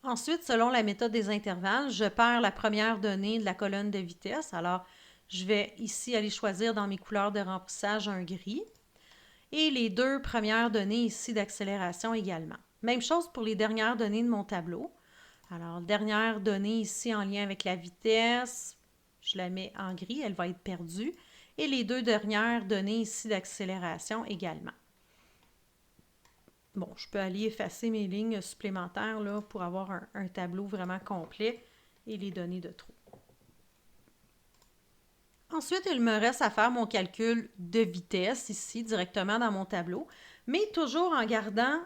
Ensuite, selon la méthode des intervalles, je perds la première donnée de la colonne de vitesse. Alors, je vais ici aller choisir dans mes couleurs de remplissage un gris. Et les deux premières données ici d'accélération également. Même chose pour les dernières données de mon tableau. Alors, dernière donnée ici en lien avec la vitesse, je la mets en gris, elle va être perdue. Et les deux dernières données ici d'accélération également. Bon, je peux aller effacer mes lignes supplémentaires là, pour avoir un tableau vraiment complet et les données de trop. Ensuite, il me reste à faire mon calcul de vitesse ici directement dans mon tableau, mais toujours en gardant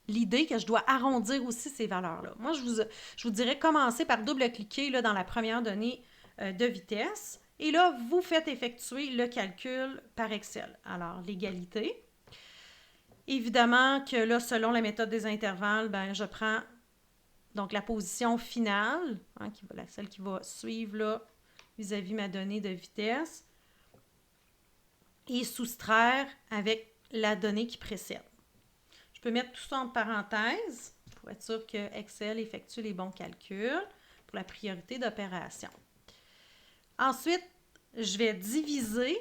l'idée que je dois arrondir aussi ces valeurs-là. Moi, je vous dirais commencer par double-cliquer là, dans la première donnée de vitesse. Et là, vous faites effectuer le calcul par Excel. Alors, l'égalité. Évidemment que là, selon la méthode des intervalles, ben, je prends donc la position finale, hein, celle qui va suivre là, vis-à-vis ma donnée de vitesse, et soustraire avec la donnée qui précède. Je peux mettre tout ça en parenthèse pour être sûr que Excel effectue les bons calculs pour la priorité d'opération. Ensuite, je vais diviser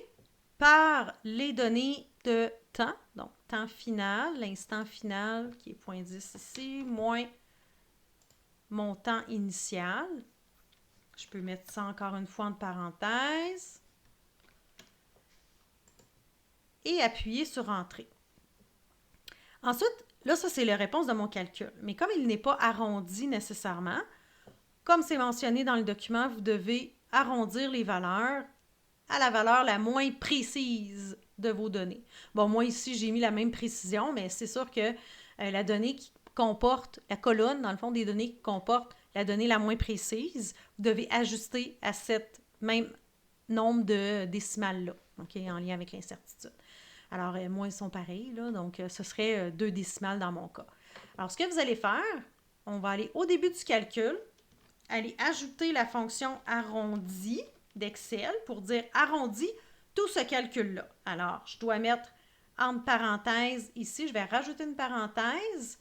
par les données de temps, donc temps final, l'instant final qui est 0,10 ici, moins mon temps initial. Je peux mettre ça encore une fois en parenthèse et appuyer sur Entrée. Ensuite, là, ça, c'est la réponse de mon calcul. Mais comme il n'est pas arrondi nécessairement, comme c'est mentionné dans le document, vous devez arrondir les valeurs à la valeur la moins précise de vos données. Bon, moi, ici, j'ai mis la même précision, mais c'est sûr que la donnée qui comporte, la colonne, dans le fond, des données qui comporte la donnée la moins précise, vous devez ajuster à cette même nombre de décimales-là, okay, en lien avec l'incertitude. Alors, moi, ils sont pareils, là, donc ce serait 2 décimales dans mon cas. Alors, ce que vous allez faire, on va aller au début du calcul, aller ajouter la fonction arrondi d'Excel pour dire arrondi tout ce calcul-là. Alors, je dois mettre entre parenthèses ici, je vais rajouter une parenthèse.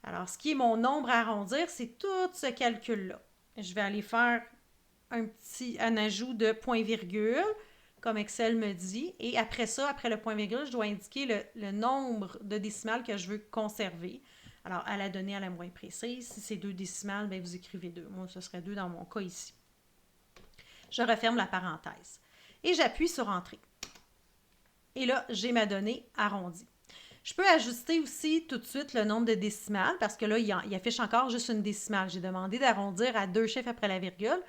Alors, ce qui est mon nombre à arrondir, c'est tout ce calcul-là. Je vais aller faire un ajout de point-virgule, comme Excel me dit. Et après ça, après le point-virgule, je dois indiquer le nombre de décimales que je veux conserver. Alors, à la donnée à la moins précise, si c'est 2 décimales, bien, vous écrivez 2. Moi, ce serait 2 dans mon cas ici. Je referme la parenthèse. Et j'appuie sur Entrée. Et là, j'ai ma donnée arrondie. Je peux ajuster aussi tout de suite le nombre de décimales parce que là, il affiche encore juste une décimale. J'ai demandé d'arrondir à 2 chiffres après la virgule.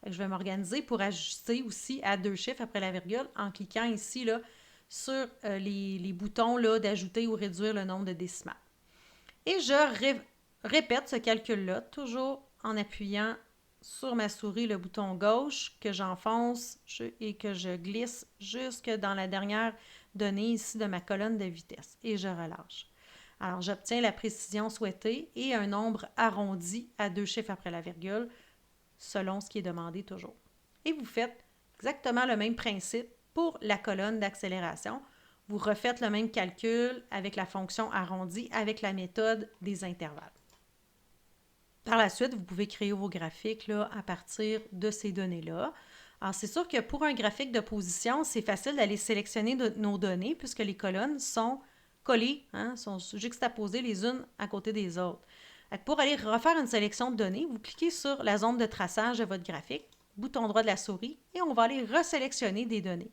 Je vais m'organiser pour ajuster aussi à 2 chiffres après la virgule en cliquant ici là, sur les boutons là, d'ajouter ou réduire le nombre de décimales. Et je répète ce calcul-là, toujours en appuyant sur ma souris le bouton gauche que j'enfonce et que je glisse jusque dans la dernière donnée ici de ma colonne de vitesse. Et je relâche. Alors, j'obtiens la précision souhaitée et un nombre arrondi à 2 chiffres après la virgule, selon ce qui est demandé toujours. Et vous faites exactement le même principe pour la colonne d'accélération. Vous refaites le même calcul avec la fonction arrondie avec la méthode des intervalles. Par la suite, vous pouvez créer vos graphiques là, à partir de ces données-là. Alors, c'est sûr que pour un graphique de position, c'est facile d'aller sélectionner nos données puisque les colonnes sont collées, hein, sont juxtaposées les unes à côté des autres. Pour aller refaire une sélection de données, vous cliquez sur la zone de traçage de votre graphique, bouton droit de la souris, et on va aller resélectionner des données.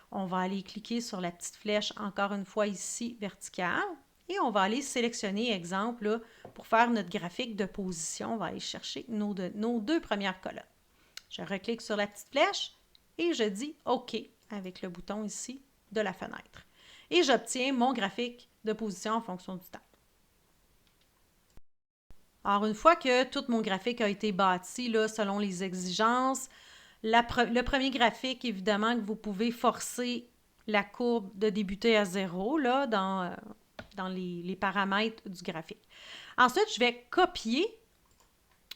On va aller cliquer sur la petite flèche, encore une fois ici, verticale, et on va aller sélectionner, exemple, là, pour faire notre graphique de position, on va aller chercher nos 2 premières colonnes. Je reclique sur la petite flèche et je dis OK avec le bouton ici de la fenêtre. Et j'obtiens mon graphique de position en fonction du temps. Alors, une fois que tout mon graphique a été bâti là, selon les exigences, le premier graphique, évidemment, que vous pouvez forcer la courbe de débuter à 0 là, dans les paramètres du graphique. Ensuite, je vais copier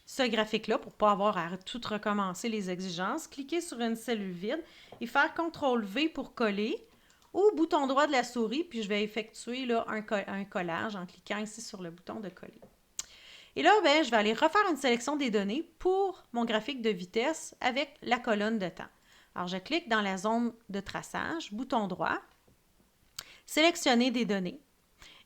ce graphique-là pour ne pas avoir à tout recommencer les exigences. Cliquer sur une cellule vide et faire CTRL-V pour coller ou bouton droit de la souris, puis je vais effectuer là, un collage en cliquant ici sur le bouton de coller. Et là, ben, je vais aller refaire une sélection des données pour mon graphique de vitesse avec la colonne de temps. Alors, je clique dans la zone de traçage, bouton droit, sélectionner des données.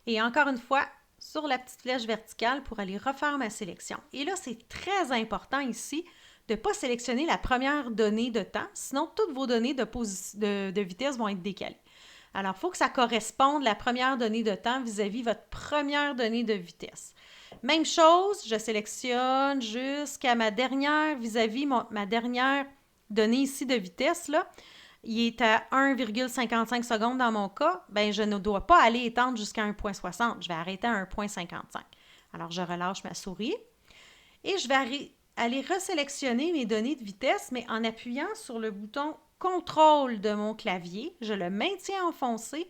Et encore une fois, sur la petite flèche verticale pour aller refaire ma sélection. Et là, c'est très important ici de ne pas sélectionner la première donnée de temps, sinon toutes vos données de vitesse vont être décalées. Alors, il faut que ça corresponde, la première donnée de temps vis-à-vis votre première donnée de vitesse. Même chose, je sélectionne jusqu'à ma dernière, vis-à-vis ma dernière donnée ici de vitesse, là. Il est à 1,55 secondes dans mon cas, bien, je ne dois pas aller étendre jusqu'à 1,60. Je vais arrêter à 1,55. Alors, je relâche ma souris et je vais aller resélectionner mes données de vitesse, mais en appuyant sur le bouton contrôle de mon clavier. Je le maintiens enfoncé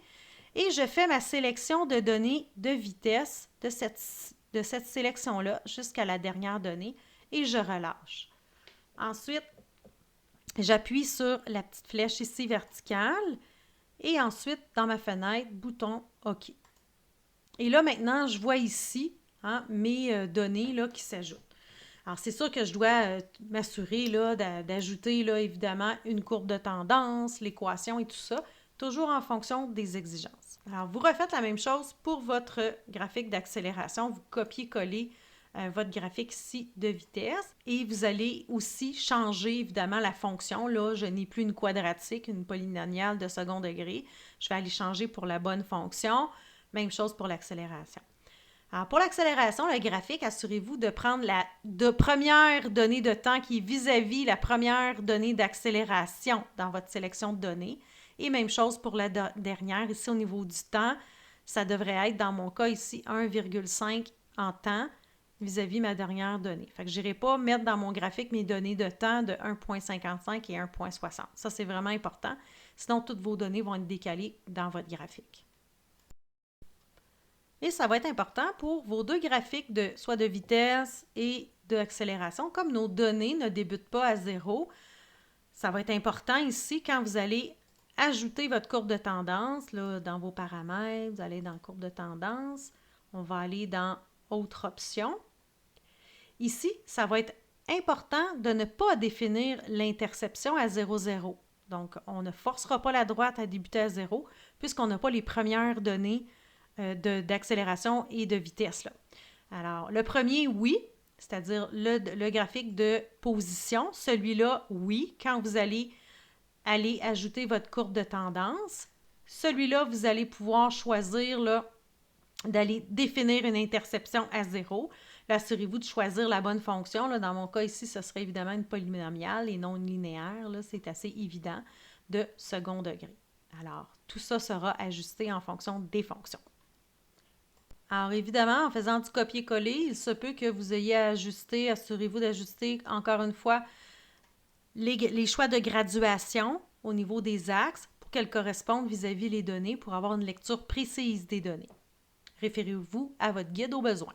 et je fais ma sélection de données de vitesse de cette sélection-là jusqu'à la dernière donnée et je relâche. Ensuite, j'appuie sur la petite flèche ici verticale et ensuite, dans ma fenêtre, bouton OK. Et là, maintenant, je vois ici mes données là, qui s'ajoutent. Alors, c'est sûr que je dois m'assurer d'ajouter évidemment une courbe de tendance, l'équation et tout ça, toujours en fonction des exigences. Alors, vous refaites la même chose pour votre graphique d'accélération. Vous copiez-collez votre graphique ici de vitesse et vous allez aussi changer évidemment la fonction. Là, je n'ai plus une quadratique, une polynomiale de second degré. Je vais aller changer pour la bonne fonction. Même chose pour l'accélération. Alors, pour l'accélération, le graphique, assurez-vous de prendre la première donnée de temps qui est vis-à-vis la première donnée d'accélération dans votre sélection de données. Et même chose pour la dernière. Ici, au niveau du temps, ça devrait être, dans mon cas ici, 1,5 en temps vis-à-vis ma dernière donnée. Fait que je n'irai pas mettre dans mon graphique mes données de temps de 1,55 et 1,60. Ça, c'est vraiment important. Sinon, toutes vos données vont être décalées dans votre graphique. Et ça va être important pour vos deux graphiques soit de vitesse et d'accélération. Comme nos données ne débutent pas à zéro, ça va être important ici quand vous allez ajouter votre courbe de tendance là, dans vos paramètres. Vous allez dans courbe de tendance. On va aller dans Autre option. Ici, ça va être important de ne pas définir l'interception à 0, 0. Donc, on ne forcera pas la droite à débuter à 0 puisqu'on n'a pas les premières données d'accélération et de vitesse. Là. Alors, le premier, oui, c'est-à-dire le graphique de position. Celui-là, oui, quand vous allez ajouter votre courbe de tendance. Celui-là, vous allez pouvoir choisir d'aller définir une interception à 0. Là, assurez-vous de choisir la bonne fonction. Là, dans mon cas ici, ce serait évidemment une polynomiale et non une linéaire. Là, c'est assez évident de second degré. Alors, tout ça sera ajusté en fonction des fonctions. Alors, évidemment, en faisant du copier-coller, il se peut que vous ayez à ajuster, assurez-vous d'ajuster encore une fois les choix de graduation au niveau des axes pour qu'elles correspondent vis-à-vis les données pour avoir une lecture précise des données. Référez-vous à votre guide au besoin.